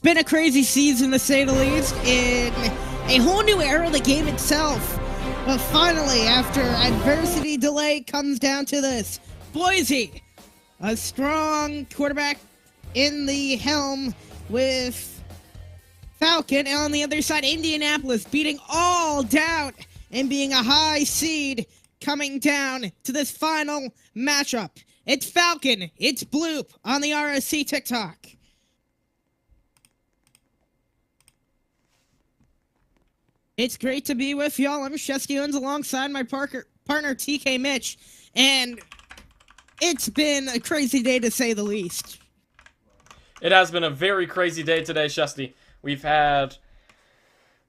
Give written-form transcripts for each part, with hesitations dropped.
been a crazy season, to say the least, in a whole new era of the game itself. But finally, after adversity delay, comes down to this. Boise, a strong quarterback in the helm with Falcon, and on the other side, Indianapolis beating all doubt and being a high seed coming down to this final matchup. It's Falcon, it's Bloop on the RSC TikTok. It's great to be with y'all. I'm Chesky Owens alongside my partner TK Mitch, and it's been a crazy day to say the least. It has been a very crazy day today, Chesty. We've had,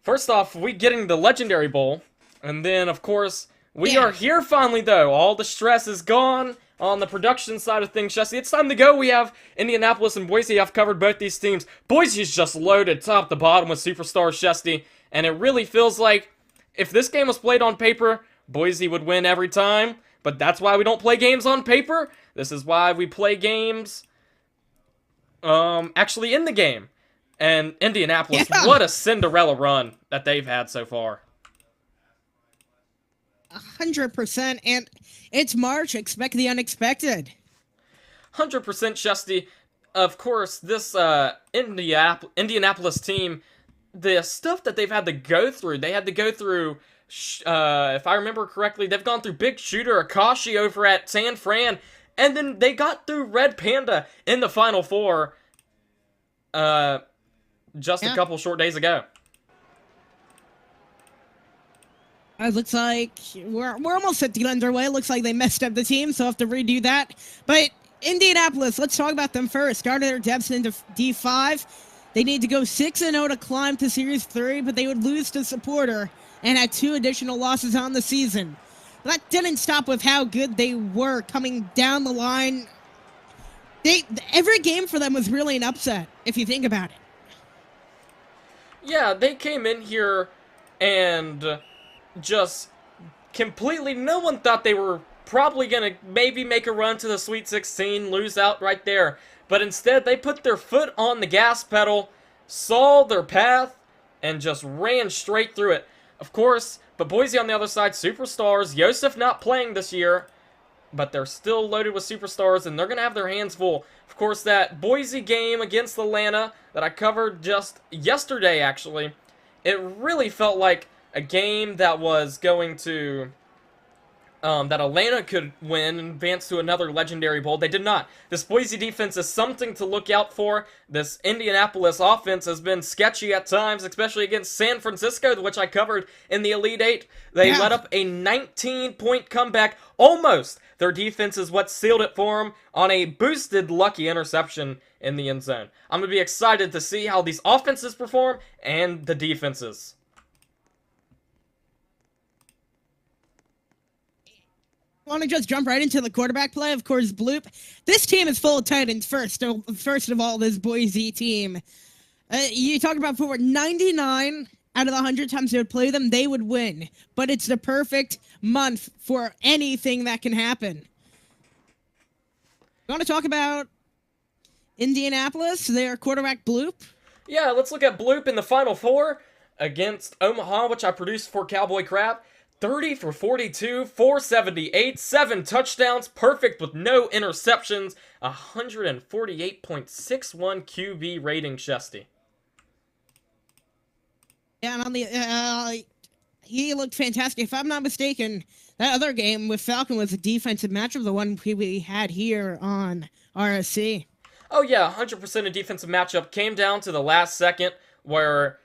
first off, we getting the Legendary Bowl, and then, of course, we are here finally, though. All the stress is gone on the production side of things, Chesty. It's time to go. We have Indianapolis and Boise. I've covered both these teams. Boise's just loaded top to bottom with superstars, Chesty. And it really feels like if this game was played on paper, Boise would win every time. But that's why we don't play games on paper. This is why we play games actually in the game. And Indianapolis, what a Cinderella run that they've had so far. 100%. And it's March. Expect the unexpected. 100% Chesty. Of course, this Indianapolis team, the stuff that they've had to go through, they had to go through, if I remember correctly, they've gone through Big Shooter Akashi over at San Fran, and then they got through Red Panda in the Final Four just a couple short days ago. It looks like we're almost at the underway. It looks like they messed up the team, so I'll have to redo that. But Indianapolis, let's talk about them first. Started their depths into D5. They need to go 6-0 to climb to Series 3, but they would lose to Supporter and had 2 additional losses on the season. But that didn't stop with how good they were coming down the line. Every game for them was really an upset, if you think about it. Yeah, they came in here and just completely, no one thought they were probably going to maybe make a run to the Sweet 16, lose out right there. But instead, they put their foot on the gas pedal, saw their path, and just ran straight through it. Of course, but Boise on the other side, superstars. Yosef not playing this year, but they're still loaded with superstars, and they're going to have their hands full. Of course, that Boise game against Atlanta that I covered just yesterday, actually, it really felt like a game that was going to that Atlanta could win and advance to another Legendary Bowl. They did not. This Boise defense is something to look out for. This Indianapolis offense has been sketchy at times, especially against San Francisco, which I covered in the Elite Eight. They let up a 19-point comeback, almost. Their defense is what sealed it for them on a boosted lucky interception in the end zone. I'm going to be excited to see how these offenses perform and the defenses. Want to just jump right into the quarterback play? Of course, Bloop. This team is full of tight ends first of all, this Boise team. You talk about forward 99 out of the 100 times they would play them, they would win. But it's the perfect month for anything that can happen. You want to talk about Indianapolis, their quarterback Bloop? Yeah, let's look at Bloop in the Final Four against Omaha, which I produced for Cowboy Crab. 30 for 42, 478, 7 touchdowns, perfect with no interceptions, 148.61 QB rating, Chesty. Yeah, and on the he looked fantastic. If I'm not mistaken, that other game with Falcon was a defensive matchup, the one we had here on RSC. Oh yeah, 100% a defensive matchup. Came down to the last second where,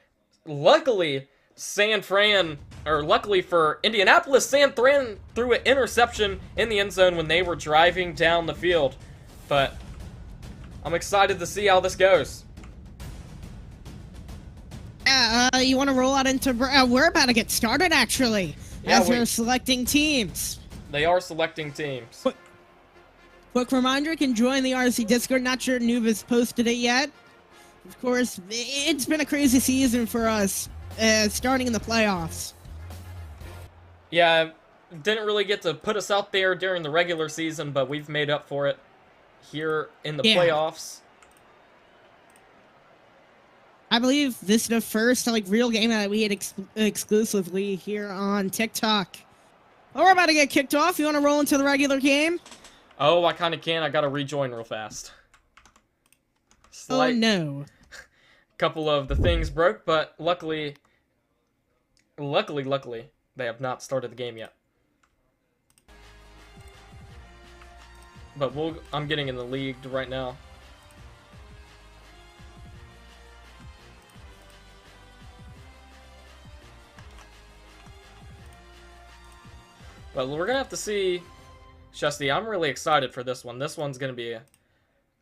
luckily for Indianapolis, San Fran threw an interception in the end zone when they were driving down the field. But I'm excited to see how this goes. Yeah, you want to roll out into... we're about to get started, actually, as we're selecting teams. They are selecting teams. Quick reminder, you can join the RSC Discord. Not sure Noob has posted it yet. Of course, it's been a crazy season for us, starting in the playoffs. Yeah, didn't really get to put us out there during the regular season, but we've made up for it here in the playoffs. I believe this is the first like real game that we had exclusively here on TikTok. Well, we're about to get kicked off. You want to roll into the regular game? Oh, I kind of can. I got to rejoin real fast. Oh, no. Couple of the things broke, but luckily, they have not started the game yet. But I'm getting in the league right now. But we're gonna have to see, Shusty. I'm really excited for this one. This one's gonna be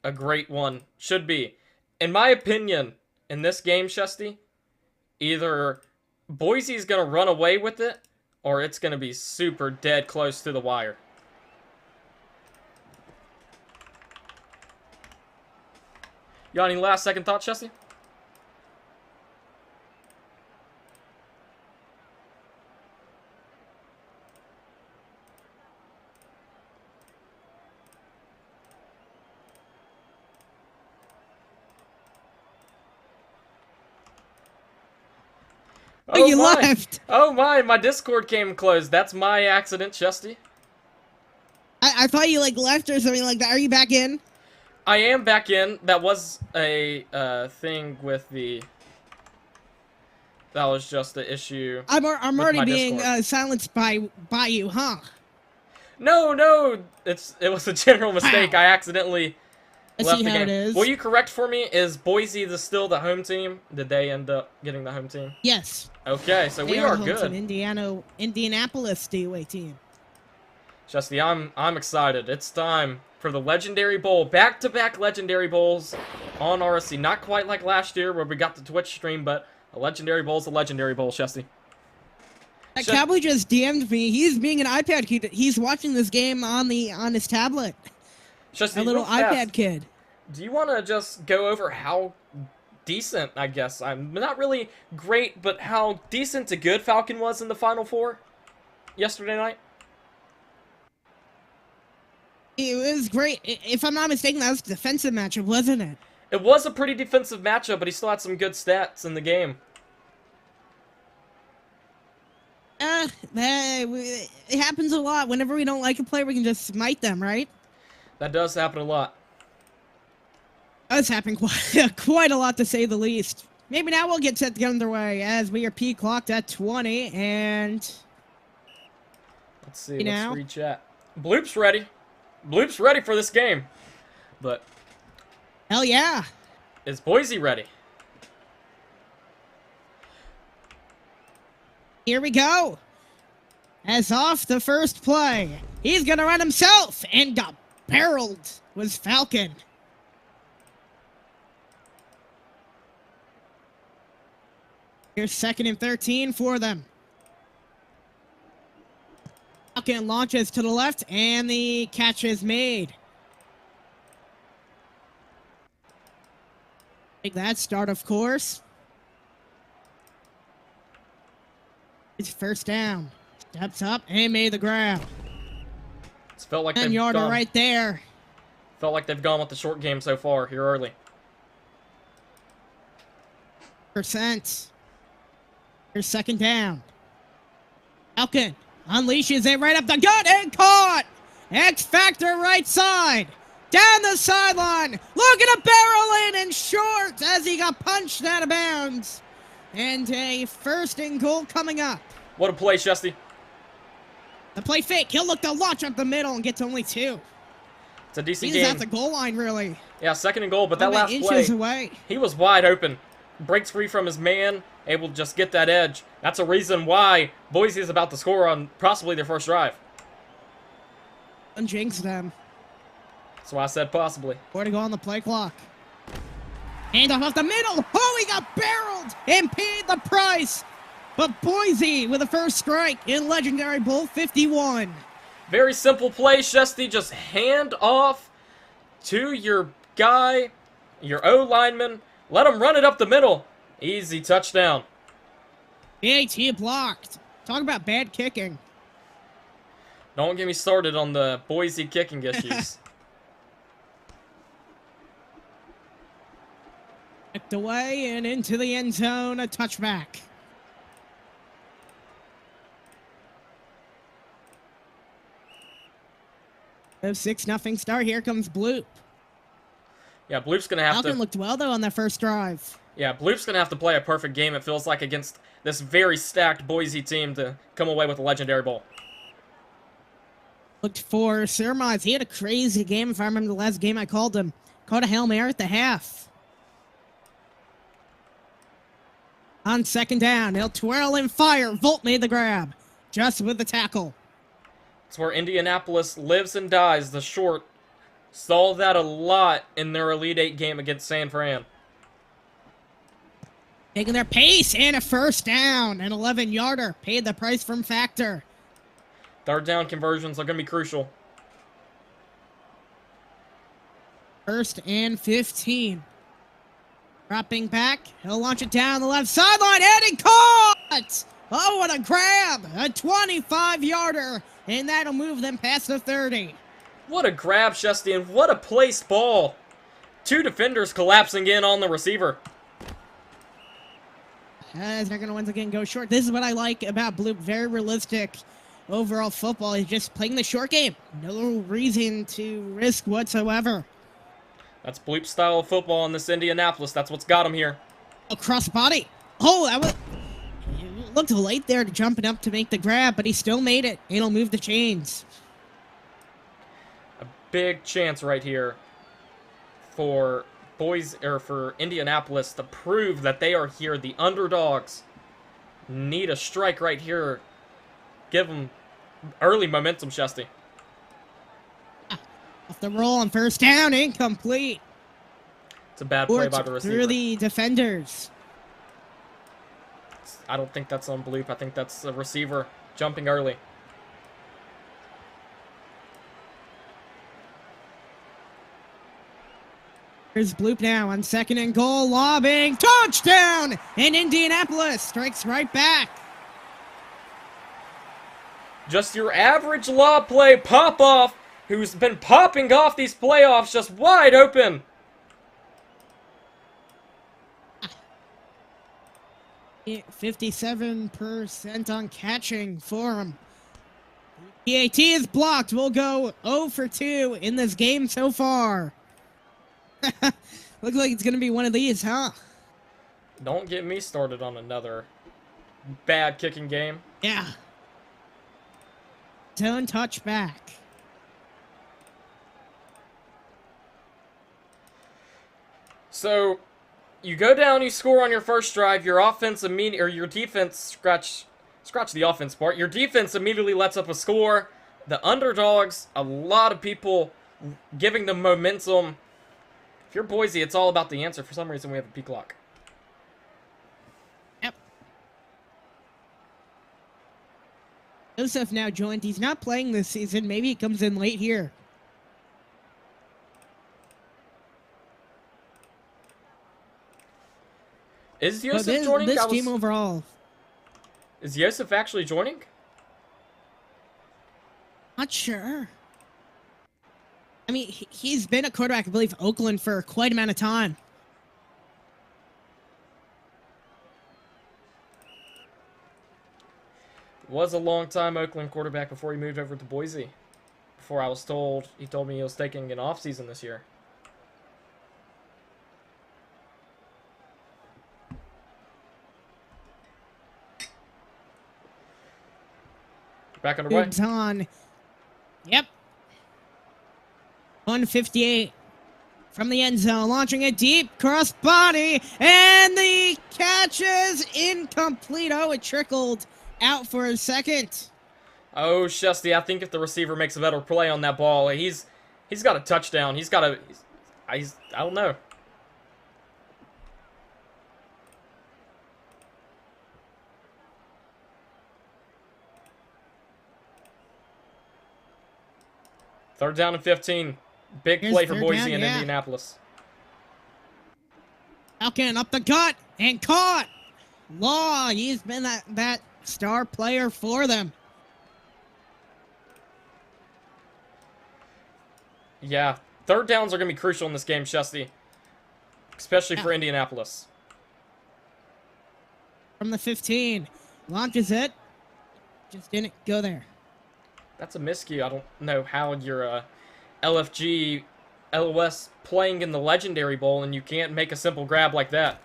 a great one. Should be. In my opinion, in this game, Shusty, either Boise's gonna run away with it, or it's gonna be super dead close to the wire. You got any last second thoughts, Shusty? Oh, you left! Oh my Discord came closed. That's my accident, Shusty. I thought you like left or something like that. Are you back in? I am back in. That was a thing with the... That was just the issue. I'm already being silenced by you, huh? No, it was a general mistake. I accidentally left see the how game. it is. Will you correct for me? Is Boise still the home team? Did they end up getting the home team? Yes. Okay, so we They are home good. Team, Indianapolis DOA team. Shusty, I'm excited. It's time for the Legendary Bowl. Back-to-back Legendary Bowls on RSC. Not quite like last year where we got the Twitch stream, but a Legendary Bowl is a Legendary Bowl, Shusty. That cowboy just DM'd me. He's being an iPad kid. He's watching this game on his tablet. Shusty, a little iPad kid. Do you want to just go over how decent, I guess, I'm not really great, but how decent to good Falcon was in the Final Four yesterday night? It was great. If I'm not mistaken, that was a defensive matchup, wasn't it? It was a pretty defensive matchup, but he still had some good stats in the game. It happens a lot. Whenever we don't like a player, we can just smite them, right? That does happen a lot. That's happened quite a lot, to say the least. Maybe now we'll get set underway as we are P-clocked at 20, and... Let's see, let's re-chat. Bloop's ready. Bloop's ready for this game. But... Hell yeah. Is Boise ready? Here we go. As off the first play, he's gonna run himself and got barreled was Falcon. Here's 2nd and 13 for them. Falcon launches to the left and the catch is made. Take that start, of course. It's first down. Steps up and made the grab. It's felt like 10-yarder right there. Felt like they've gone with the short game so far here early. Percent. Here's 2nd down. Falcon unleashes it right up the gut and caught. X Factor right side. Down the sideline. Looking to barrel in and short as he got punched out of bounds. And a 1st and goal coming up. What a play, Shusty. The play fake. He'll look to launch up the middle and get to only 2. It's a decent He's game. at the goal line, really. Yeah, 2nd and goal, but that last inches play, away. He was wide open. Breaks free from his man, able to just get that edge. That's a reason why Boise is about to score on possibly their first drive. And jinx them. That's why I said possibly. 4 to go on the play clock. Handoff off the middle. Oh, he got barreled and paid the price. But Boise with a first strike in Legendary Bowl 51. Very simple play, Shusty. Just hand off to your guy, your O-lineman. Let him run it up the middle. Easy touchdown. BAT blocked. Talk about bad kicking. Don't get me started on the Boise kicking issues. knocked away and into the end zone, a touchback. A 6-0 start. Here comes Bloop. Yeah, Bloop's going to have Falcon looked well, though, on that first drive. Yeah, Bloop's going to have to play a perfect game, it feels like, against this very stacked Boise team to come away with a legendary bowl. Looked for Surmise. He had a crazy game, if I remember the last game I called him. Caught a Hail Mary at the half. On second down, he'll twirl and fire. Volt made the grab. Just with the tackle. It's where Indianapolis lives and dies. The short saw that a lot in their Elite Eight game against San Fran. Taking their pace and a first down. An 11-yarder. Paid the price from Factor. Third down conversions are going to be crucial. 1st and 15. Dropping back. He'll launch it down the left sideline. And he caught! Oh, what a grab! A 25-yarder. And that'll move them past the 30. What a grab, Shesty, and what a placed ball. 2 defenders collapsing in on the receiver. As they're going to once again go short. This is what I like about Bloop. Very realistic overall football. He's just playing the short game. No reason to risk whatsoever. That's Bloop's style of football in this Indianapolis. That's what's got him here. Across body. Oh, that was... It looked late there to jumping up to make the grab, but he still made it. It'll move the chains. A big chance right here for Boise, or for Indianapolis to prove that they are here. The underdogs need a strike right here. Give them early momentum, Shesty. Off the roll on first down, incomplete. It's a bad play by the receiver. Through the defenders. I don't think that's on Bloop. I think that's the receiver jumping early. Here's Bloop now on 2nd and goal, lobbing, touchdown! And Indianapolis strikes right back. Just your average lob play pop-off, who's been popping off these playoffs just wide open. 57% on catching for him. PAT is blocked. We'll go 0 for 2 in this game so far. Looks like it's going to be one of these, huh? Don't get me started on another bad kicking game. Yeah. Zone touchback. So, you go down, you score on your first drive, your offense or your defense, scratch the offense part, your defense immediately lets up a score. The underdogs, a lot of people giving them momentum. If you're Boise, it's all about the answer. For some reason, we have a peak lock. Yep. Joseph now joined. He's not playing this season. Maybe he comes in late here. Is Joseph joining? This team overall. Is Joseph actually joining? Not sure. I mean, he's been a quarterback, I believe, Oakland for quite a amount of time. Was a long-time Oakland quarterback before he moved over to Boise. Before I was told, he told me he was taking an off-season this year. Back underway. Moves on. Yep. 158 from the end zone, launching a deep cross body, and the catch is incomplete. Oh, it trickled out for a second. Oh, Shesty, I think if the receiver makes a better play on that ball, he's got a touchdown. He's got a... I don't know. Third down and 15. Big play for Boise and Indianapolis. Falcon up the gut and caught. Law, he's been that star player for them. Yeah, third downs are going to be crucial in this game, Shesty. especially for Indianapolis. From the 15. Launches it. Just didn't go there. That's a miscue. I don't know how you're LFG LOS playing in the Legendary Bowl and you can't make a simple grab like that.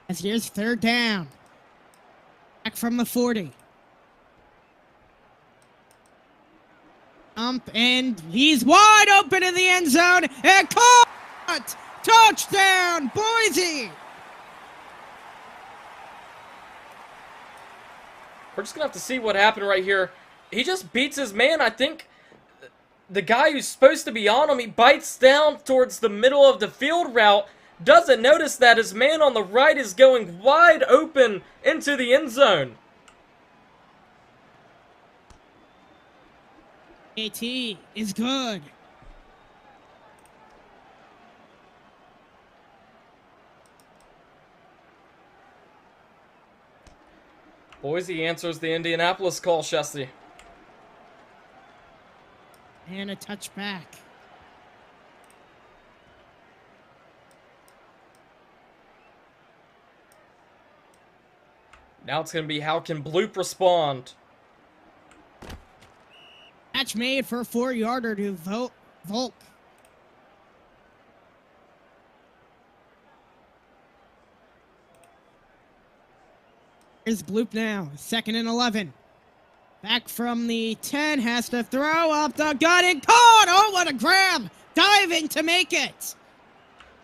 As here's third down. Back from the 40. And he's wide open in the end zone. And caught! Touchdown, Boise! We're just going to have to see what happened right here. He just beats his man. I think the guy who's supposed to be on him, he bites down towards the middle of the field route, doesn't notice that his man on the right is going wide open into the end zone. AT is good. Boise answers the Indianapolis call, Chesty. And a touchback. Now it's going to be how can Bloop respond? Catch made for a 4-yarder to Volk. Here's Bloop now. 2nd and 11. Back from the 10. Has to throw up the gut and caught. Oh, what a grab. Diving to make it.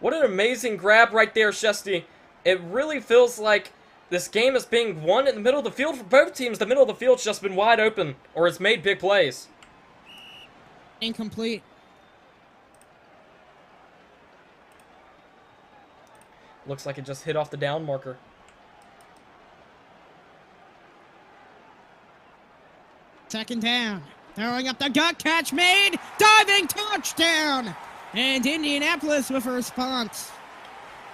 What an amazing grab right there, Chesty. It really feels like this game is being won in the middle of the field for both teams. The middle of the field's just been wide open, or it's made big plays. Incomplete. Looks like it just hit off the down marker. Second down. Throwing up the gut, catch made. Diving touchdown. And Indianapolis with a response.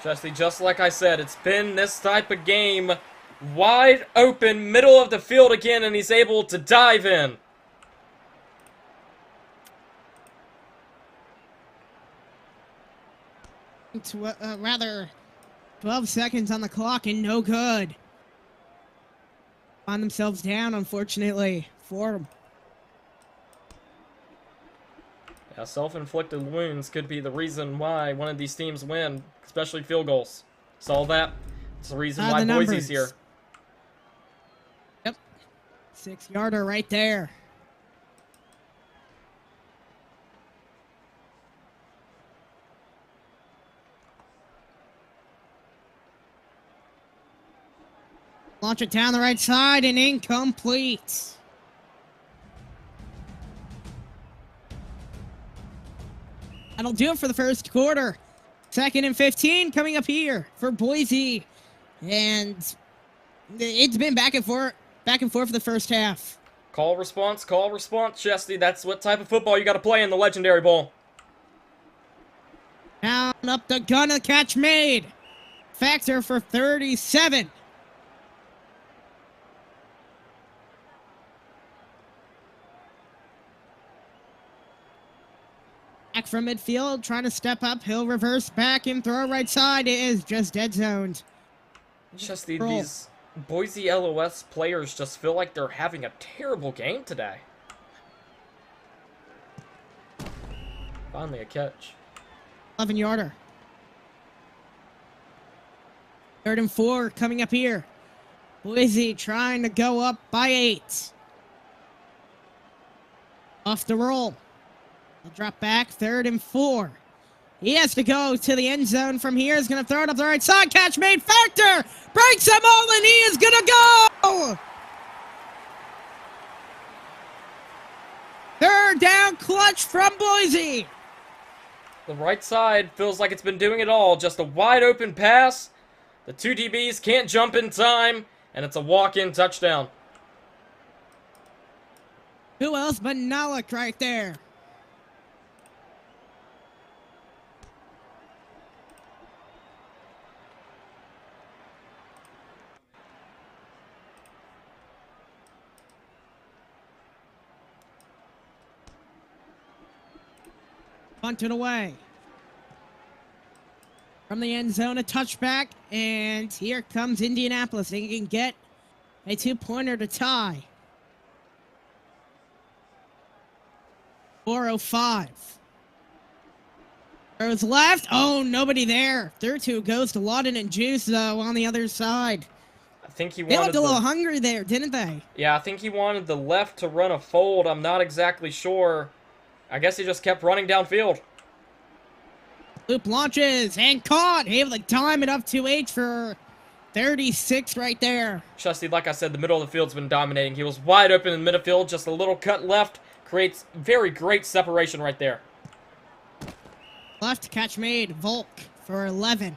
Chesty, just like I said, it's been this type of game. Wide open, middle of the field again, and he's able to dive in. Rather, 12 seconds on the clock and no good. Find themselves down, unfortunately, for them. Yeah, self-inflicted wounds could be the reason why one of these teams win, especially field goals. Saw that. It's the reason why Boise's here. Yep. 6-yarder right there. Launch it down the right side and incomplete. That'll do it for the first quarter. 2nd and 15 coming up here for Boise. And it's been back and forth for the first half. Call response, Chesty. That's what type of football you got to play in the Legendary Bowl. Down up the gun, a catch made. Factor for 37. Back from midfield, trying to step up. He'll reverse back and throw right side. It is just dead zoned. Just these Boise LOS players just feel like they're having a terrible game today. Finally a catch. 11-yarder. 3rd and 4 coming up here. Boise trying to go up by 8. Off the roll. He'll drop back, 3rd and 4. He has to go to the end zone from here. He's going to throw it up the right side. Catch made. Factor breaks them all, and he is going to go. 3rd down clutch from Boise. The right side feels like it's been doing it all. Just a wide open pass. The 2 DBs can't jump in time, and it's a walk-in touchdown. Who else but Nalik right there? Punted away. From the end zone, a touchback, and here comes Indianapolis. They can get a 2-pointer to tie. 4:05. Throws left. Oh, nobody there. Third two goes to Lawton and Juice, though, on the other side. I think he They wanted looked a little hungry there, didn't they? Yeah, I think he wanted the left to run a fold. I'm not exactly sure. I guess he just kept running downfield. Loop launches and caught. Able to time it up to H for 36 right there. Chesty, like I said, the middle of the field's been dominating. He was wide open in the midfield, just a little cut left. Creates very great separation right there. Left catch made. Volk for 11.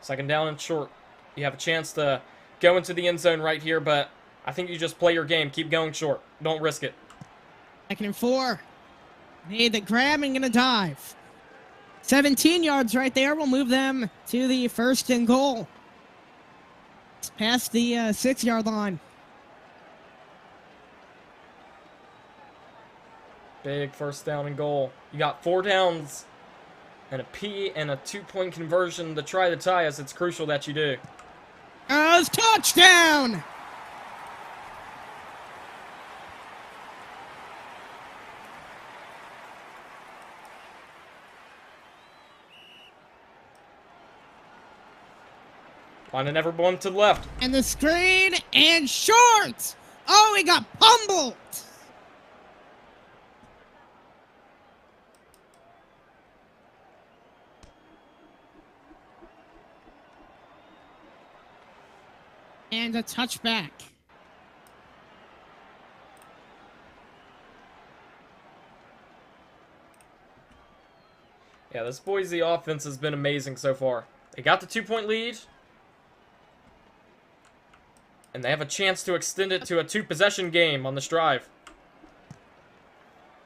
Second down and short. You have a chance to go into the end zone right here, but I think you just play your game. Keep going short. Don't risk it. 2nd and 4. Made the grab and gonna dive. 17 yards right there will move them to the 1st and goal. It's past the 6-yard line. Big 1st down and goal. You got 4 downs and a P and a 2-point conversion to try to tie us. It's crucial that you do. Touchdown! Finding everyone to the left. And the screen and short! Oh, he got pummeled! And a touchback. Yeah, this Boise offense has been amazing so far. They got the 2-point lead. And they have a chance to extend it to a 2-possession game on this drive.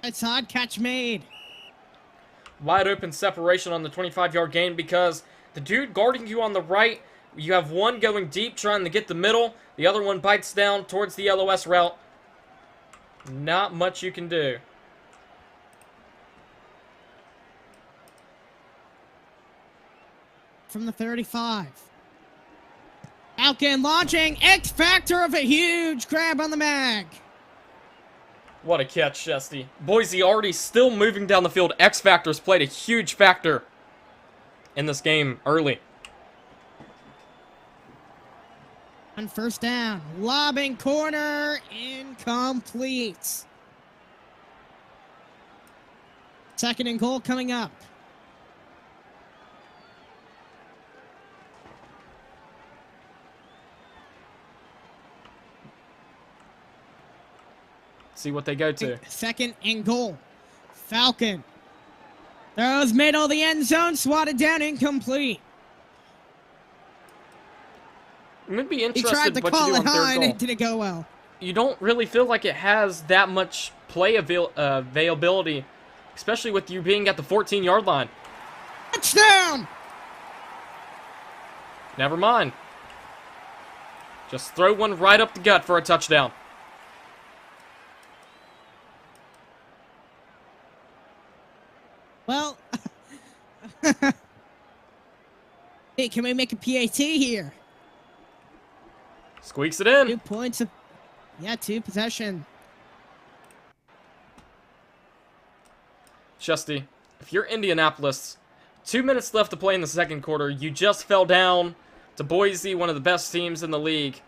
It's odd catch made. Wide open separation on the 25-yard gain because the dude guarding you on the right, you have one going deep trying to get the middle. The other one bites down towards the LOS route. Not much you can do. From the 35. Falcon launching. X factor of a huge grab on the mag. What a catch, Chesty. Boise already still moving down the field. X factors played a huge factor in this game early. On 1st down. Lobbing corner. Incomplete. 2nd and goal coming up. See what they go to. 2nd and goal. Falcon. Throws middle, the end zone, swatted down, incomplete. I'm going to be He interested tried in to what you call do it on 3rd high and goal. it didn't go well. You don't really feel like it has that much play availability, especially with you being at the 14-yard line. Touchdown! Never mind. Just throw one right up the gut for a touchdown. Well, hey, can we make a PAT here? Squeaks it in. 2 points of, 2 possession. Chesty, if you're Indianapolis, 2 minutes left to play in the 2nd quarter. You just fell down to Boise, one of the best teams in the league.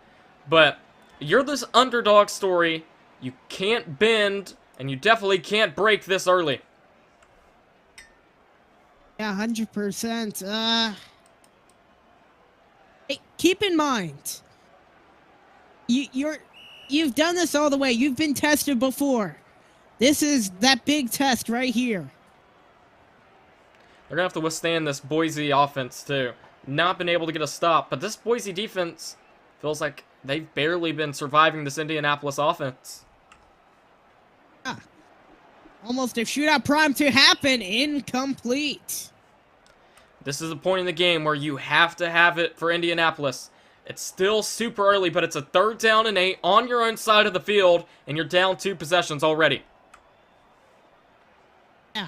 But you're this underdog story. You can't bend, and you definitely can't break this early. Yeah, 100%. Hey, keep in mind, you've done this all the way. You've been tested before. This is that big test right here. They're going to have to withstand this Boise offense, too. Not been able to get a stop, but this Boise defense feels like they've barely been surviving this Indianapolis offense. Almost a shootout prime to happen. Incomplete. This is a point in the game where you have to have it for Indianapolis. It's still super early, but it's a 3rd down and 8 on your own side of the field, and you're down 2 possessions already. Yeah.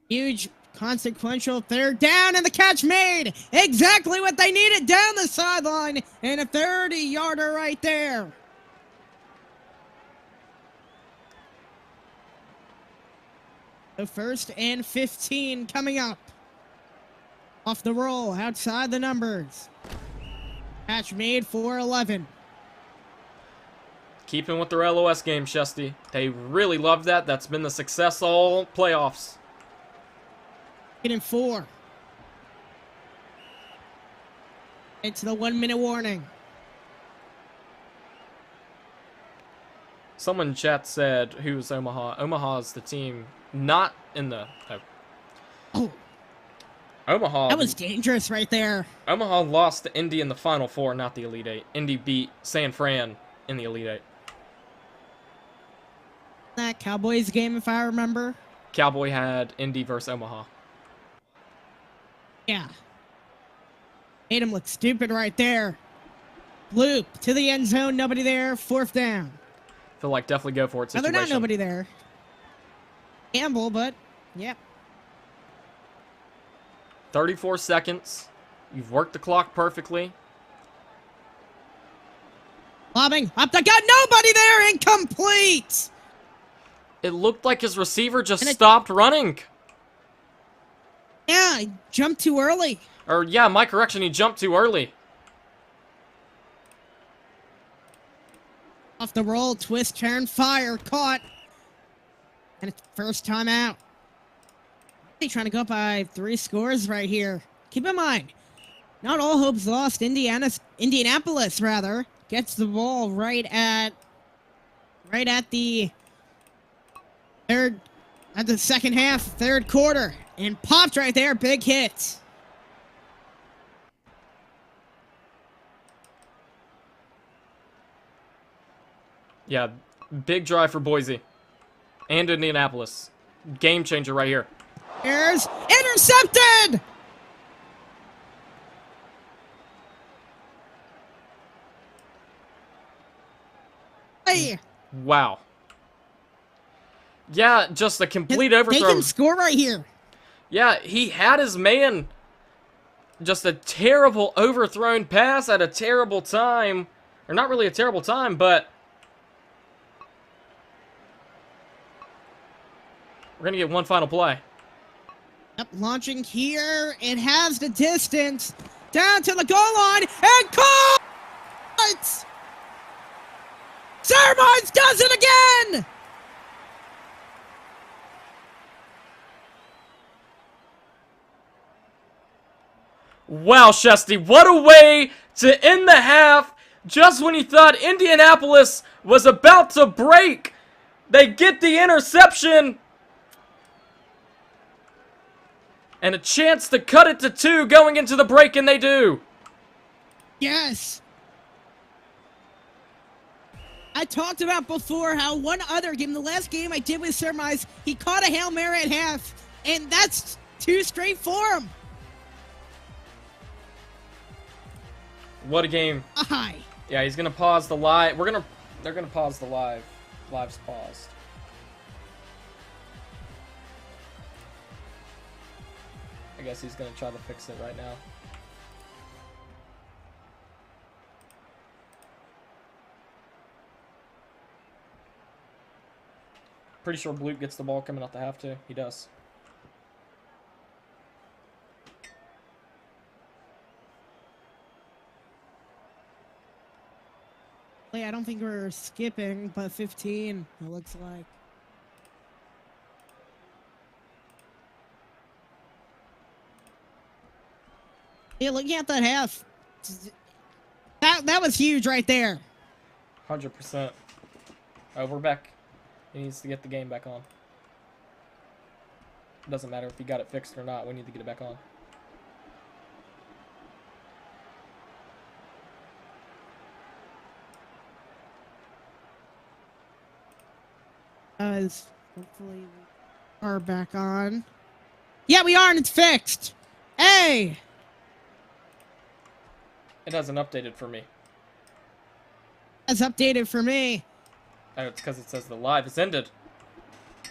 Huge consequential third down, and the catch made. Exactly what they needed down the sideline, and a 30-yarder right there. So 1st and 15 coming up. Off the roll, outside the numbers. Catch made for 11. Keeping with their LOS game, Shesty. They really love that. That's been the success all playoffs. Getting 4. It's the 1-minute warning. Someone in chat said, who's Omaha? Omaha's the team not in the... Oh, Omaha. that was dangerous right there. Omaha lost to Indy in the Final Four, not the Elite Eight. Indy beat San Fran in the Elite Eight. That Cowboys game, if I remember. Cowboy had Indy versus Omaha. Yeah. Made him look stupid right there. Loop to the end zone, nobody there, 4th down. Feel like definitely go for it Now, situation. they're not nobody there. Gamble, but, yep. 34 seconds. You've worked the clock perfectly. Lobbing up the gut, nobody there, incomplete! It looked like his receiver just stopped running. Yeah, he jumped too early. Or, yeah, my correction, he jumped too early. Off the roll, twist, turn, fire, caught. And it's first time out. They trying to go up by 3 scores right here. Keep in mind, not all hope's lost. Indianapolis, rather, gets the ball right at the second half, third quarter, and popped right there. Big hit. Yeah, big drive for Boise. And Indianapolis. Game changer right here. Here's intercepted! Hey! Wow. Yeah, just a complete overthrow. They can score right here. Yeah, he had his man. Just a terrible overthrown pass at a terrible time. Or not really a terrible time, but... we're going to get one final play. Yep, launching here. It has the distance. Down to the goal line. And caught! Sermons does it again! Wow, Shesty, what a way to end the half just when you thought Indianapolis was about to break. They get the interception. And a chance to cut it to 2 going into the break, and they do. Yes. I talked about before how one other game, the last game I did with Surmise, he caught a Hail Mary at half, and that's 2 straight for him. What a game. Aye. Yeah, he's gonna pause the live. They're gonna pause the live. Live's paused. I guess he's gonna try to fix it right now. Pretty sure Bloop gets the ball coming out the half too. He does. I don't think we're skipping, but 15, it looks like. Yeah, looking at that half, that was huge right there. 100%. Oh, we're back. He needs to get the game back on. It doesn't matter if he got it fixed or not. We need to get it back on. Hopefully we are back on. Yeah, we are, and it's fixed. Hey! It hasn't updated for me. It's updated for me. Oh, it's because it says the live is ended.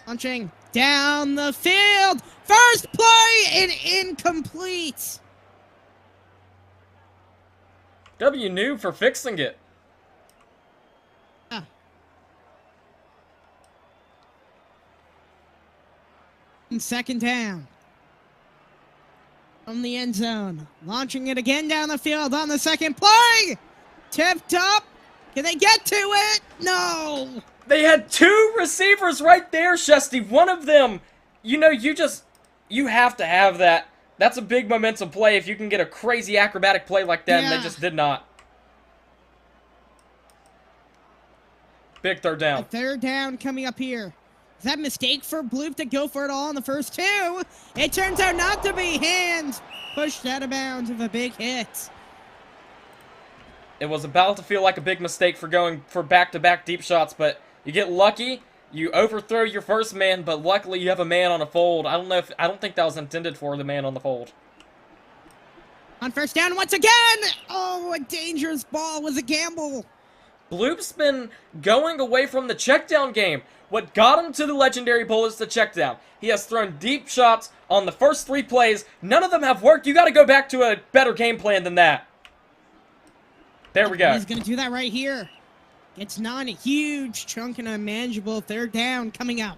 Launching down the field. First play and incomplete. W Noob for fixing it. Second down. From the end zone. Launching it again down the field on the second play. Tipped up. Can they get to it? No. They had two receivers right there, Shesty. One of them, you know, you have to have that. That's a big momentum play if you can get a crazy acrobatic play like that, and they just did not. Big third down. A third down coming up here. Is that a mistake for Bloop to go for it all in the first two? It turns out not to be. Hands pushed out of bounds with a big hit. It was about to feel like a big mistake for going for back-to-back deep shots, but you get lucky. You overthrow your first man, but luckily you have a man on a fold. I don't think that was intended for the man on the fold. On first down once again. Oh, a dangerous ball. Was a gamble. Bloop's been going away from the checkdown game. What got him to the Legendary Bowl is the checkdown. He has thrown deep shots on the first 3 plays. None of them have worked. You got to go back to a better game plan than that. There we go. He's going to do that right here. It's not a huge chunk and a manageable third down coming up.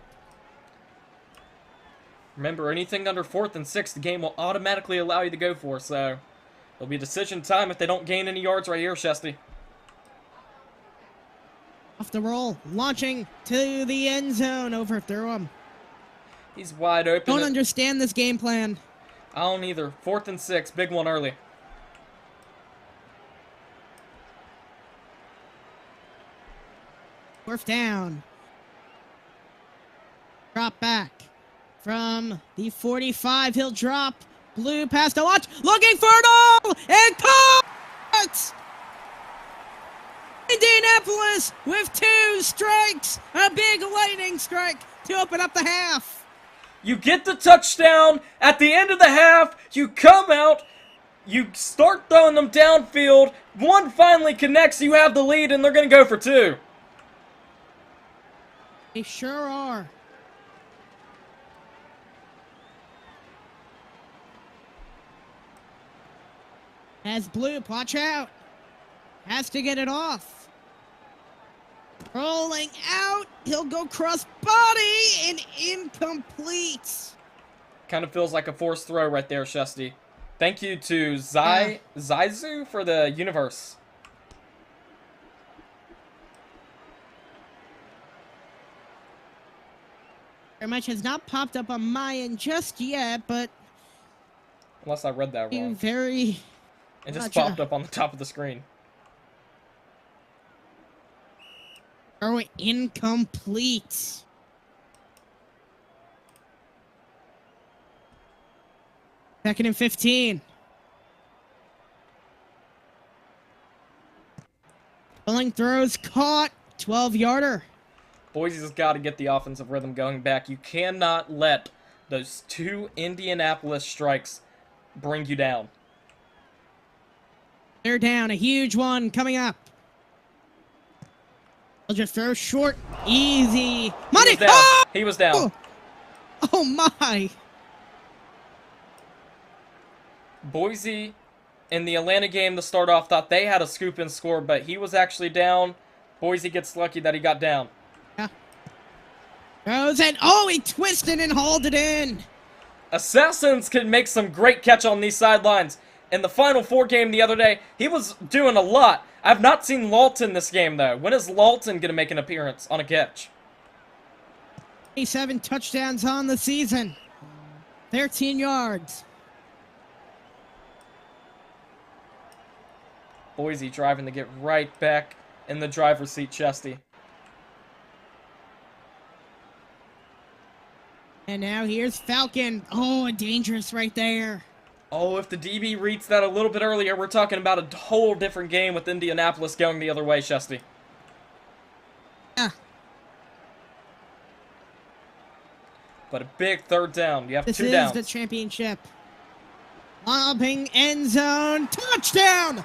Remember, anything under 4th and 6, the game will automatically allow you to go for, so it'll be decision time if they don't gain any yards right here, Shesty. Off the roll, launching to the end zone, overthrow him. He's wide open. Don't understand this game plan. I don't either. 4th and 6, big one early. Fourth down. Drop back from the 45. He'll drop. Blue pass to launch. Looking for it all. And caught! Indianapolis with 2 strikes. A big lightning strike to open up the half. You get the touchdown at the end of the half. You come out. You start throwing them downfield. One finally connects. You have the lead, and they're going to go for 2. They sure are. As Blue, watch out. Has to get it off. Rolling out. He'll go cross body and incomplete. Kind of feels like a forced throw right there, Shesty. Thank you to Zaizu for the universe. Very much has not popped up on my end just yet, but Unless I read that wrong. very... It just popped up on the top of the screen. Oh, incomplete. Second and 15. Pulling throws caught. 12-yarder. Boise's got to get the offensive rhythm going back. You cannot let those 2 Indianapolis strikes bring you down. They're down. A huge one coming up. They'll just throw short. Easy. Money. He was down. Oh! He was down. Oh, my. Boise in the Atlanta game to start off thought they had a scoop and score, but he was actually down. Boise gets lucky that he got down. Yeah. Throws it. Oh, he twisted and hauled it in. Assassins can make some great catch on these sidelines. In the Final Four game the other day, he was doing a lot. I've not seen Lawton this game, though. When is Lawton going to make an appearance on a catch? 7 touchdowns on the season. 13 yards. Boise driving to get right back in the driver's seat, Chesty. And now here's Falcon. Oh, dangerous right there. Oh, if the DB reads that a little bit earlier, we're talking about a whole different game with Indianapolis going the other way, Chesty. Yeah. But a big third down. You have This 2 is downs. the championship. Lobbing end zone. Touchdown!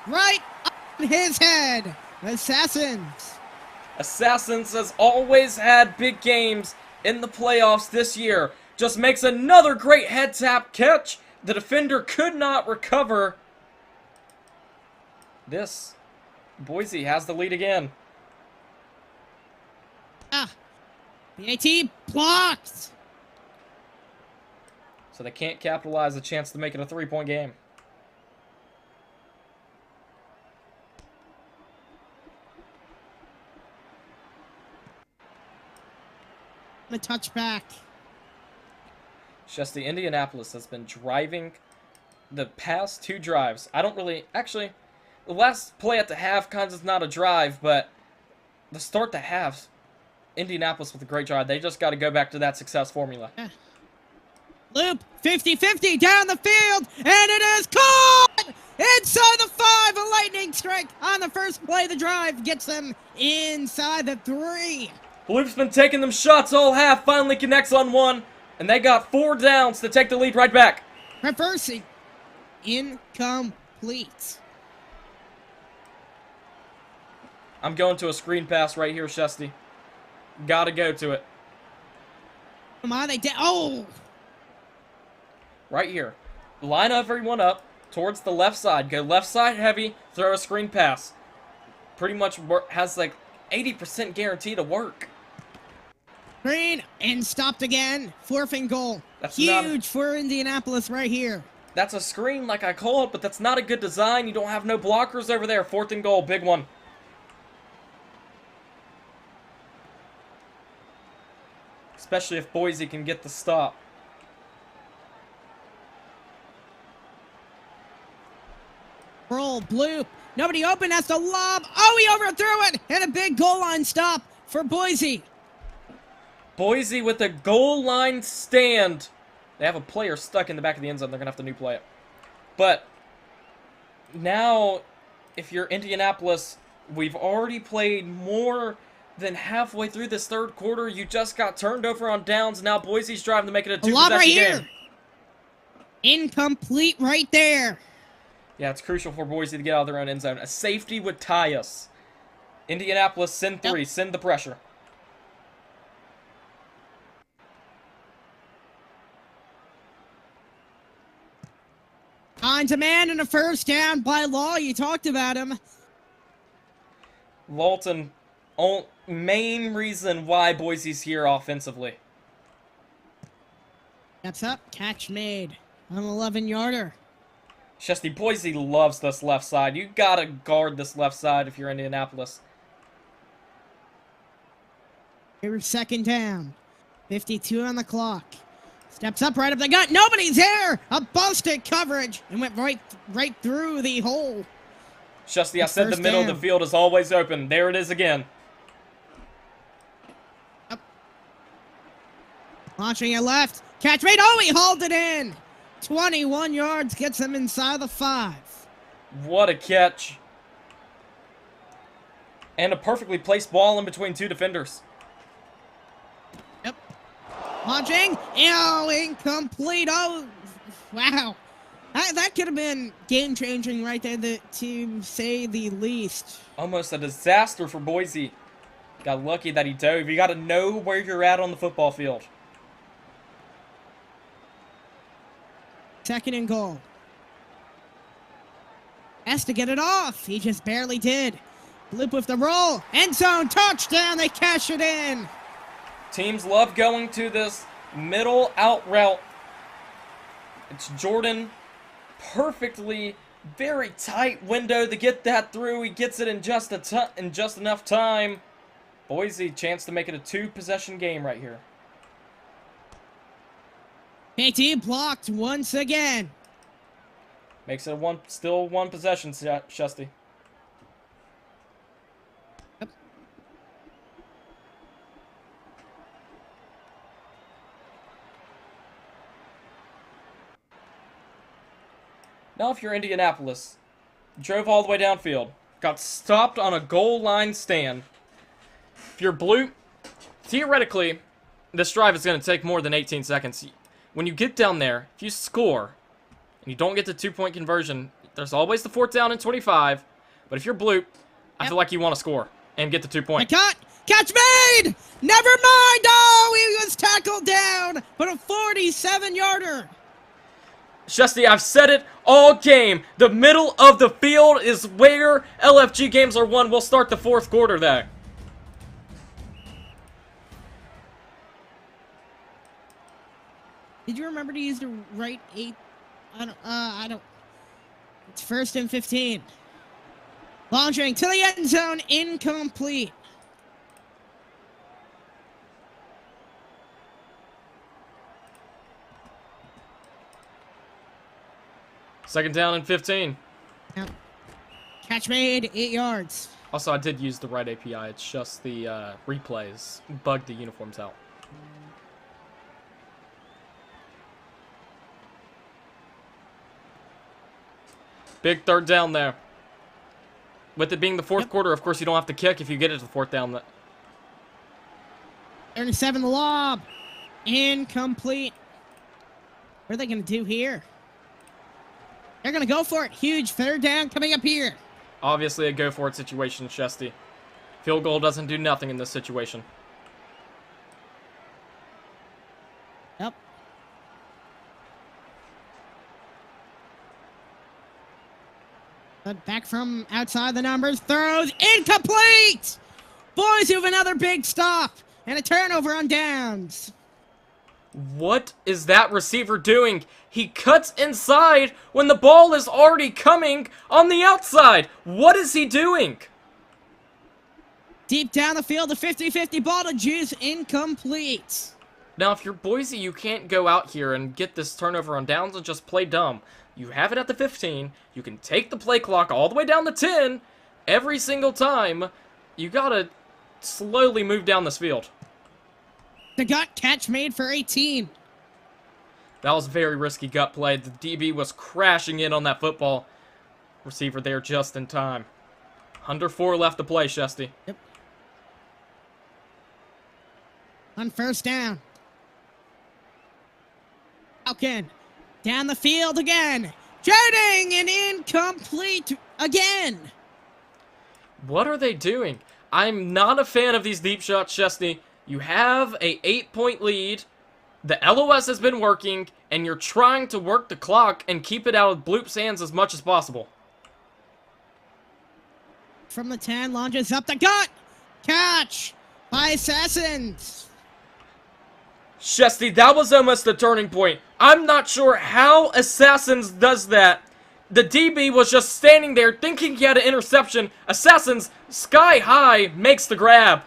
Right on his head. Assassins. Assassins has always had big games. in the playoffs this year. Just makes another great head tap catch. The defender could not recover. This. Boise has the lead again. BAT blocked. So they can't capitalize the chance to make it a 3-point game. The touchback. Just the Indianapolis has been driving the past 2 drives. I don't really... Actually, the last play at the half kind of is not a drive, but the start to half, Indianapolis with a great drive. They just got to go back to that success formula. Loop, 50-50 down the field, and it is caught! Inside the 5, a lightning strike on the first play of the drive gets them inside the 3. Loop's been taking them shots all half, finally connects on one, and they got 4 downs to take the lead right back. Reversing. Incomplete. I'm going to a screen pass right here, Shesty. Gotta go to it. Come on, they did. Oh! Right here. Line everyone up towards the left side. Go left side heavy, throw a screen pass. Pretty much has like 80% guarantee to work. Green, and stopped again. 4th and goal. That's huge for Indianapolis right here. That's a screen like I called, but that's not a good design. You don't have no blockers over there. 4th and goal, big one. Especially if Boise can get the stop. Roll, bloop. Nobody open, has to lob. Oh, he overthrew it! And a big goal line stop for Boise. Boise with a goal line stand. They have a player stuck in the back of the end zone. They're going to have to new play it. But now, if you're Indianapolis, we've already played more than halfway through this 3rd quarter. You just got turned over on downs. Now Boise's driving to make it a 2-possession game. Incomplete right there. Yeah, it's crucial for Boise to get out of their own end zone. A safety would tie us. Indianapolis, send 3. Yep. Send the pressure. Finds a man and a 1st down by Law. You talked about him. Lawton, main reason why Boise's here offensively. Steps up, catch made. On an 11-yarder. Shesty, Boise loves this left side. You gotta guard this left side if you're Indianapolis. Here's 2nd down. 52 on the clock. Steps up right up the gut. Nobody's there. A busted coverage and went right through the hole. Shesty, I said the middle of the field is always open. There it is again. Up. Launching it left. Catch made. Oh, he hauled it in. 21 yards gets him inside the 5. What a catch. And a perfectly placed ball in between 2 defenders. Yep. Launching. Oh, incomplete. Oh, wow. That could have been game-changing right there, to say the least. Almost a disaster for Boise. Got lucky that he dove. You got to know where you're at on the football field. 2nd and goal. Has to get it off. He just barely did. Loop with the roll. End zone touchdown. They cash it in. Teams love going to this middle out route. It's Jordan. Perfectly, very tight window to get that through. He gets it in just enough time. Boise, chance to make it a 2-possession game right here. KT blocked once again. Makes it still one possession, Shesty. Yep. Now if you're Indianapolis, drove all the way downfield, got stopped on a goal line stand. If you're blue, theoretically, this drive is going to take more than 18 seconds. When you get down there, if you score, and you don't get the 2-point conversion, there's always the 4th down and 25. But if you're blue, I feel like you want to score and get the 2 points. I got Catch made! Never mind! Oh, he was tackled down, but a 47-yarder. Chesty, I've said it all game. The middle of the field is where LFG games are won. We'll start the fourth quarter there. Did you remember to use the right 8? I don't. It's 1st and 15. Launching to the end zone, incomplete. Second down and 15. Yep. Catch made, 8 yards. Also, I did use the right API. It's just the replays bugged the uniforms out. Big third down there. With it being the fourth quarter, of course, you don't have to kick if you get it to the fourth down. 37 the lob. Incomplete. What are they going to do here? They're going to go for it. Huge third down coming up here. Obviously a go-for-it situation, Chesty. Field goal doesn't do nothing in this situation. Yep. But back from outside the numbers. Throws. Incomplete! Boise with another big stop. And a turnover on downs. What is that receiver doing? He cuts inside when the ball is already coming on the outside. What is he doing? Deep down the field, the 50-50 ball to Juice, incomplete. Now, if you're Boise, you can't go out here and get this turnover on downs and just play dumb. You have it at the 15. You can take the play clock all the way down to 10 every single time. You gotta slowly move down this field. The gut catch made for 18. That was a very risky gut play. The DB was crashing in on that football. Receiver there just in time. Under 4 left to play, Chesty. Yep. On first down. Falcon. Down the field again. Shooting and incomplete again. What are they doing? I'm not a fan of these deep shots, Chesty. You have a 8-point lead. The LOS has been working, and you're trying to work the clock and keep it out of Bloop's hands as much as possible. From the 10, launches up the gut. Catch by Assassins. Chesty, that was almost the turning point. I'm not sure how Assassins does that. The DB was just standing there thinking he had an interception. Assassins, sky high, makes the grab.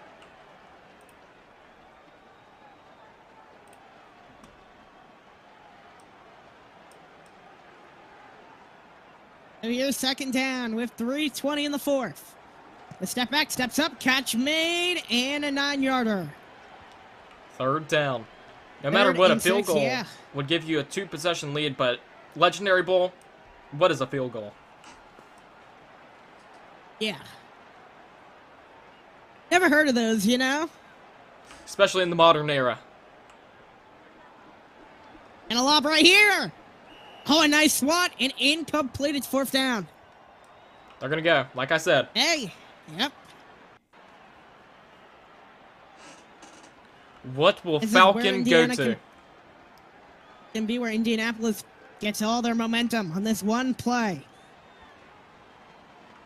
Here's second down with 3:20 in the fourth. The step back, steps up, catch made, and a 9-yarder. Third down. No matter Third what, a and field 6, goal yeah. would give you a 2-possession lead, but Legendary Bowl, what is a field goal? Yeah. Never heard of those, you know? Especially in the modern era. And a lob right here. Oh, a nice swat and incomplete. It's fourth down. They're going to go, like I said. Hey. Yep. What will This is where Falcon go Indiana to? Can be where Indianapolis gets all their momentum on this one play.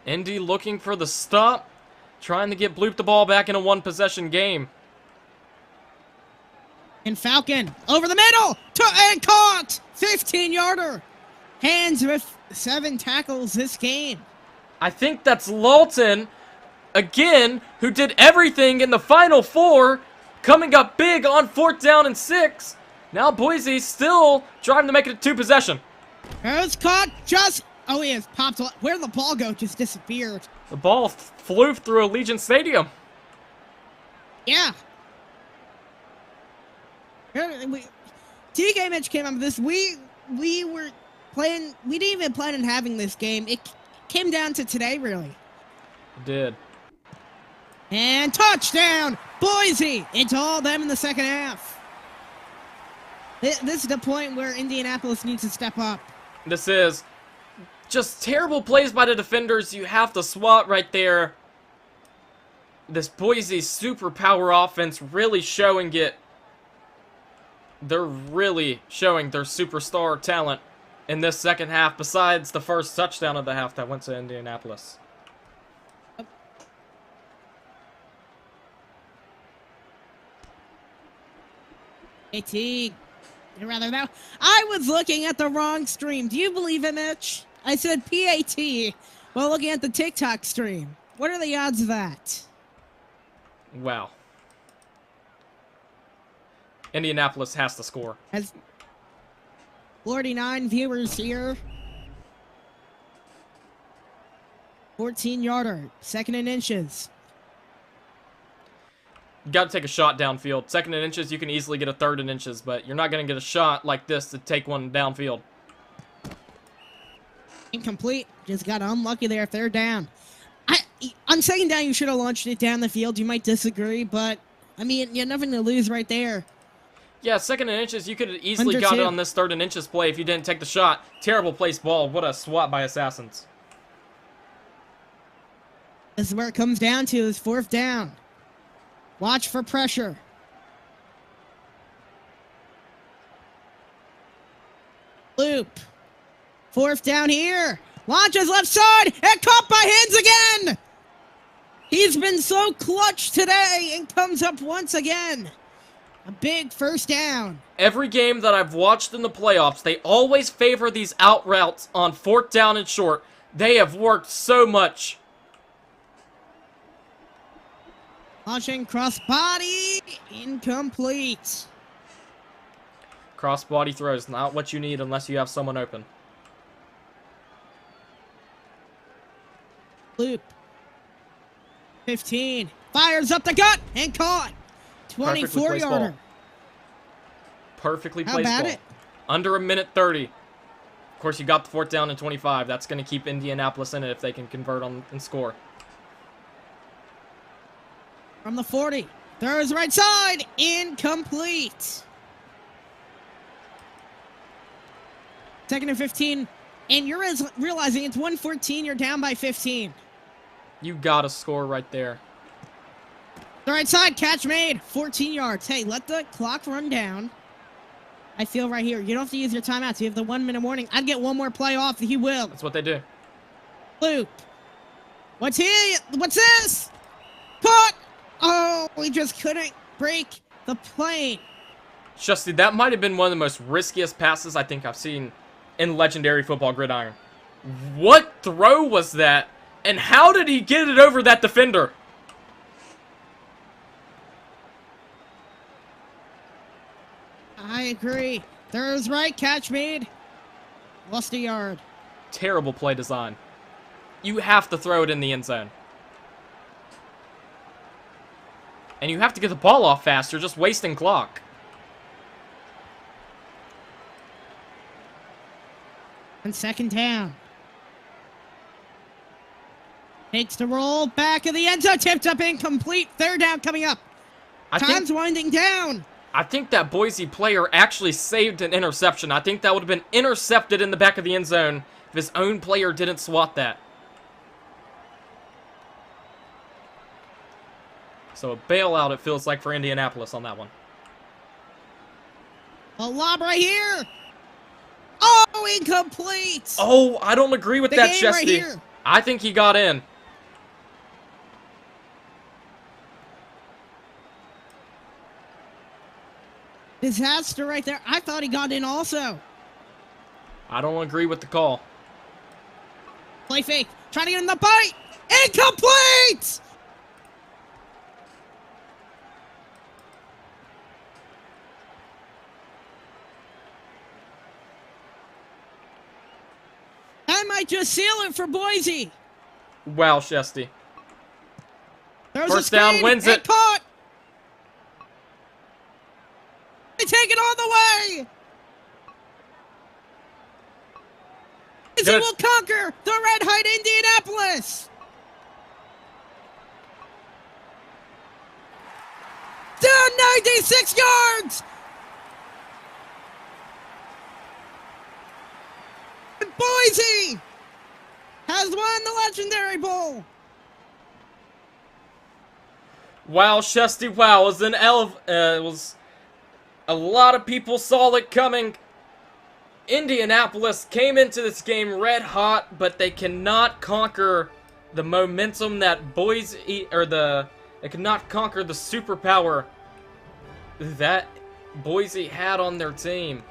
Indy looking for the stop. Trying to get Bloop the ball back in a one-possession game. And Falcon over the middle and caught 15-yarder. Hands with 7 tackles this game. I think that's Lawton, again, who did everything in the final 4, coming up big on 4th down and 6. Now Boise still trying to make it a 2-possession. It's caught just... Oh, he has popped... Where'd the ball go? Just disappeared. The ball flew through Allegiant Stadium. Yeah. TK Mitch came up with this. We were playing. We didn't even plan on having this game. It came down to today, really. It did. And touchdown, Boise! It's all them in the second half. This is the point where Indianapolis needs to step up. This is just terrible plays by the defenders. You have to swat right there. this Boise superpower offense really showing it. They're really showing their superstar talent in this second half, besides the first touchdown of the half that went to Indianapolis. AT. Rather now, I was looking at the wrong stream. Do you believe it, Mitch? I said PAT while looking at the TikTok stream. What are the odds of that? Wow. Indianapolis has to score. Has 49 viewers here. 14-yarder, 2nd and inches. You got to take a shot downfield. 2nd and inches, you can easily get a 3rd and inches, but you're not going to get a shot like this to take one downfield. Incomplete. Just got unlucky there. 3rd down. On 2nd down, you should have launched it down the field. You might disagree, but, I mean, you have nothing to lose right there. Yeah, 2nd and inches, you could have easily got it on this 3rd and inches play if you didn't take the shot. Terrible placed ball. What a swat by Assassins. This is where it comes down to, is 4th down. Watch for pressure. Loop. 4th down here. Launches left side and caught by Hands again. He's been so clutch today and comes up once again. A big 1st down. Every game that I've watched in the playoffs, they always favor these out routes on 4th down and short. They have worked so much. Launching crossbody, incomplete. Crossbody throws, not what you need unless you have someone open. Loop. 15. Fires up the gut and caught. 24-yarder. Perfectly How placed about ball. it? Under 1:30. Of course, you got the 4th down and 25. That's going to keep Indianapolis in it if they can convert on and score. From the 40. Throws right side. Incomplete. 2nd and 15. And you're realizing it's 1:14. You're down by 15. You got to score right there. The right side. Catch made. 14 yards. Hey, let the clock run down. I feel right here. You don't have to use your timeouts. You have the 1-minute warning. I'd get one more play off. He will. That's what they do. Loop. What's he? What's this? Caught. Oh, we just couldn't break the plane. Shusty, that might have been one of the most riskiest passes I think I've seen in Legendary Football Gridiron. What throw was that? And how did he get it over that defender? I agree. Throws right, catch made. Lost a yard. Terrible play design. You have to throw it in the end zone. And you have to get the ball off fast. You're just wasting clock. And 2nd down. Takes the roll, back of the end zone, tipped up, incomplete. 3rd down coming up. Time's winding down. I think that Boise player actually saved an interception. I think that would have been intercepted in the back of the end zone if his own player didn't swat that. So a bailout, it feels like, for Indianapolis on that one. A lob right here. Oh, incomplete. Oh, I don't agree with that, game right Chesty. here. I think he got in. Disaster right there. I thought he got in also. I don't agree with the call. Play fake. Trying to get in the bite. Incomplete! That might just seal it for Boise. Wow, Chesty. First down, wins it. Caught. They take it all the way. Boise will conquer the Red Hot Indianapolis. Down 96 yards. Boise has won the Legendary Bowl. Wow, Shesty, wow, it was a lot of people saw it coming. Indianapolis came into this game red hot, but they cannot conquer the momentum that Boise, they cannot conquer the superpower that Boise had on their team.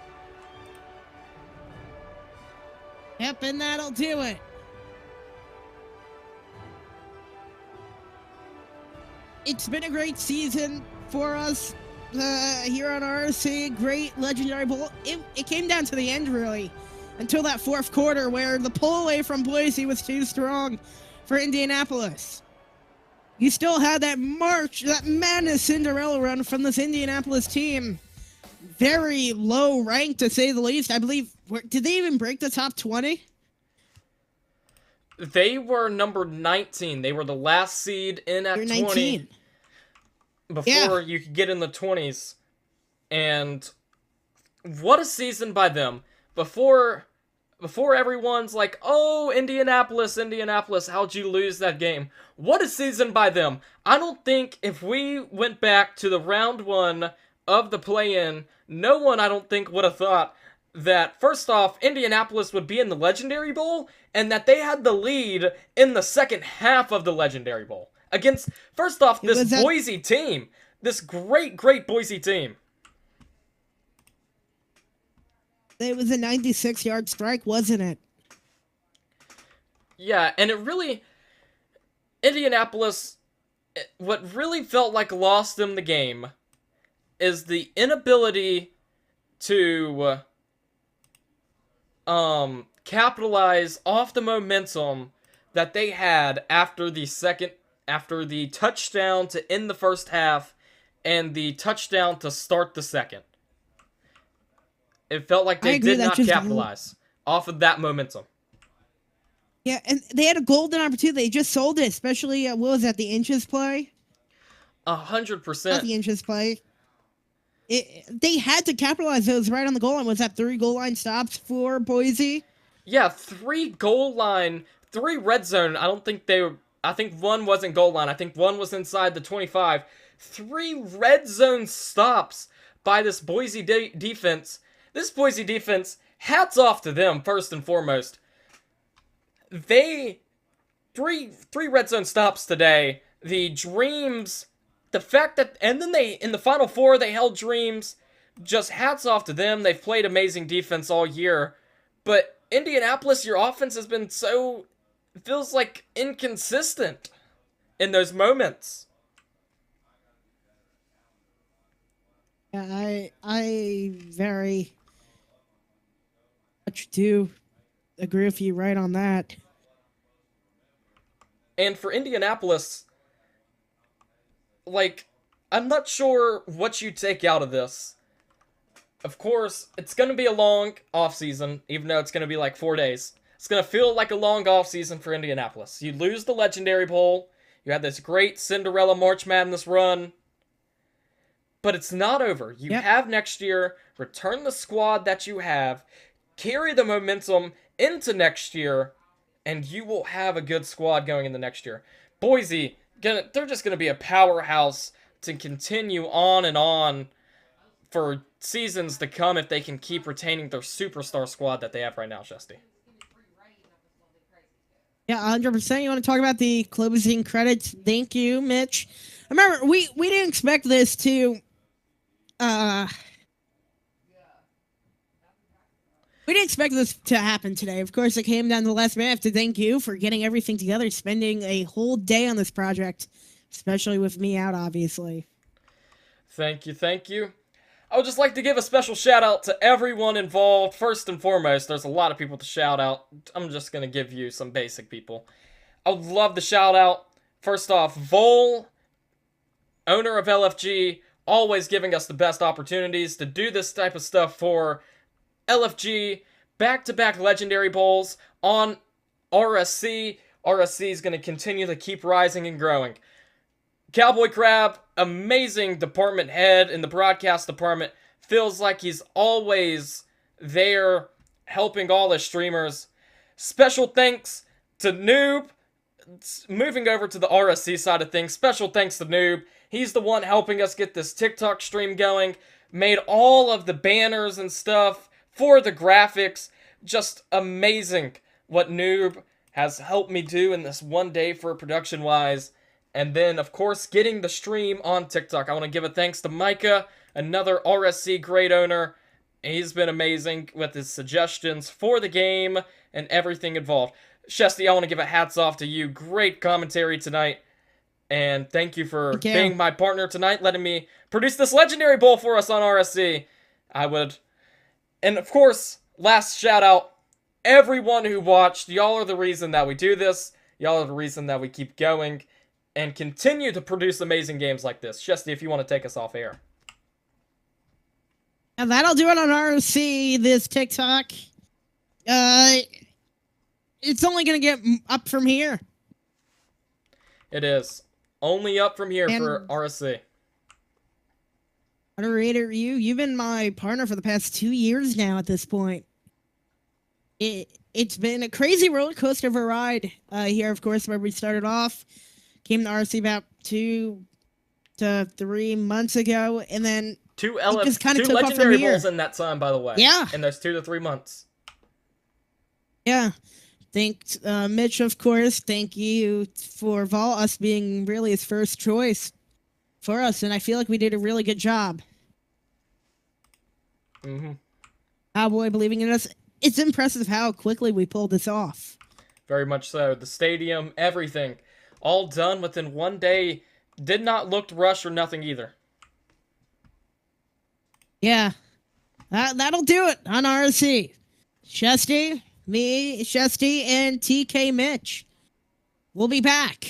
Yep, and that'll do it. It's been a great season for us here on RSC. Great Legendary Bowl. It came down to the end, really, until that fourth quarter where the pull away from Boise was too strong for Indianapolis. You still had that march, that madness Cinderella run from this Indianapolis team. Very low rank, to say the least. I believe, did they even break the top 20? They were number 19. They were the last seed in at 20. 19. Before you could get in the 20s. And what a season by them. Before everyone's like, oh, Indianapolis, how'd you lose that game? What a season by them. I don't think if we went back to the round 1 of the play-in, no one, I don't think, would have thought that, first off, Indianapolis would be in the Legendary Bowl, and that they had the lead in the second half of the Legendary Bowl. Against, first off, this Boise team. This great Boise team. It was a 96-yard strike, wasn't it? Yeah, and it really... Indianapolis, what really felt like lost them the game is the inability to capitalize off the momentum that they had after the touchdown to end the first half and the touchdown to start the second. It felt like they did not capitalize off of that momentum. Yeah, and they had a golden opportunity. They just sold it, especially, what was that, the inches play? 100%. Not the inches play. They had to capitalize those right on the goal line. Was that 3 goal line stops for Boise? Yeah, 3 red zone. I think 1 wasn't goal line. I think 1 was inside the 25. 3 red zone stops by this Boise defense. This Boise defense, hats off to them, first and foremost. Three red zone stops today. The Dreams, the fact that, and then in the Final Four, they held Dreams. Just hats off to them. They've played amazing defense all year. But Indianapolis, your offense has been feels like inconsistent in those moments. Yeah, I very much do agree with you right on that. And for Indianapolis, I'm not sure what you take out of this. Of course, it's going to be a long offseason, even though it's going to be like 4 days. It's going to feel like a long offseason for Indianapolis. You lose the Legendary Bowl. You had this great Cinderella March Madness run. But it's not over. You have next year. Return the squad that you have. Carry the momentum into next year. And you will have a good squad going into next year. Boise, they're just going to be a powerhouse to continue on and on for seasons to come if they can keep retaining their superstar squad that they have right now, Shesty. Yeah, 100%. You want to talk about the closing credits? Thank you, Mitch. Remember, we didn't expect this to... we didn't expect this to happen today. Of course, it came down to the last minute. I have to thank you for getting everything together, spending a whole day on this project, especially with me out, obviously. Thank you. I would just like to give a special shout out to everyone involved. First and foremost, there's a lot of people to shout out. I'm just going to give you some basic people. I would love to shout out, first off, Vol, owner of LFG, always giving us the best opportunities to do this type of stuff for LFG, back-to-back Legendary Bowls on RSC. RSC is going to continue to keep rising and growing. Cowboy Crab, amazing department head in the broadcast department. Feels like he's always there helping all the streamers. Special thanks to Noob. Moving over to the RSC side of things, special thanks to Noob. He's the one helping us get this TikTok stream going, made all of the banners and stuff for the graphics. Just amazing what Noob has helped me do in this one day for production-wise. And then, of course, getting the stream on TikTok. I want to give a thanks to Micah, another RSC great owner. He's been amazing with his suggestions for the game and everything involved. Shesty, I want to give a hats off to you. Great commentary tonight. And thank you for being my partner tonight, letting me produce this legendary bowl for us on RSC. And of course, last shout out, everyone who watched. Y'all are the reason that we do this. Y'all are the reason that we keep going and continue to produce amazing games like this. Shesty, if you want to take us off air. And that'll do it on RSC, this TikTok. It's only going to get up from here. It is. Only up from here for RSC. Moderator, you've been my partner for the past 2 years now at this point. It's been a crazy roller coaster of a ride here, of course, where we started off. Came to RSC about 2 to 3 months ago, and then two legendary bowls in that time, by the way. Yeah. In those 2 to 3 months. Yeah. Thanks, Mitch, of course. Thank you for us being really his first choice for us, and I feel like we did a really good job. Cowboy believing in us. It's impressive how quickly we pulled this off. Very much so. The stadium, everything. All done within 1 day. Did not look rushed or nothing either. Yeah. That'll do it on RSC. Shesty, me, Shesty, and TK Mitch. We'll be back.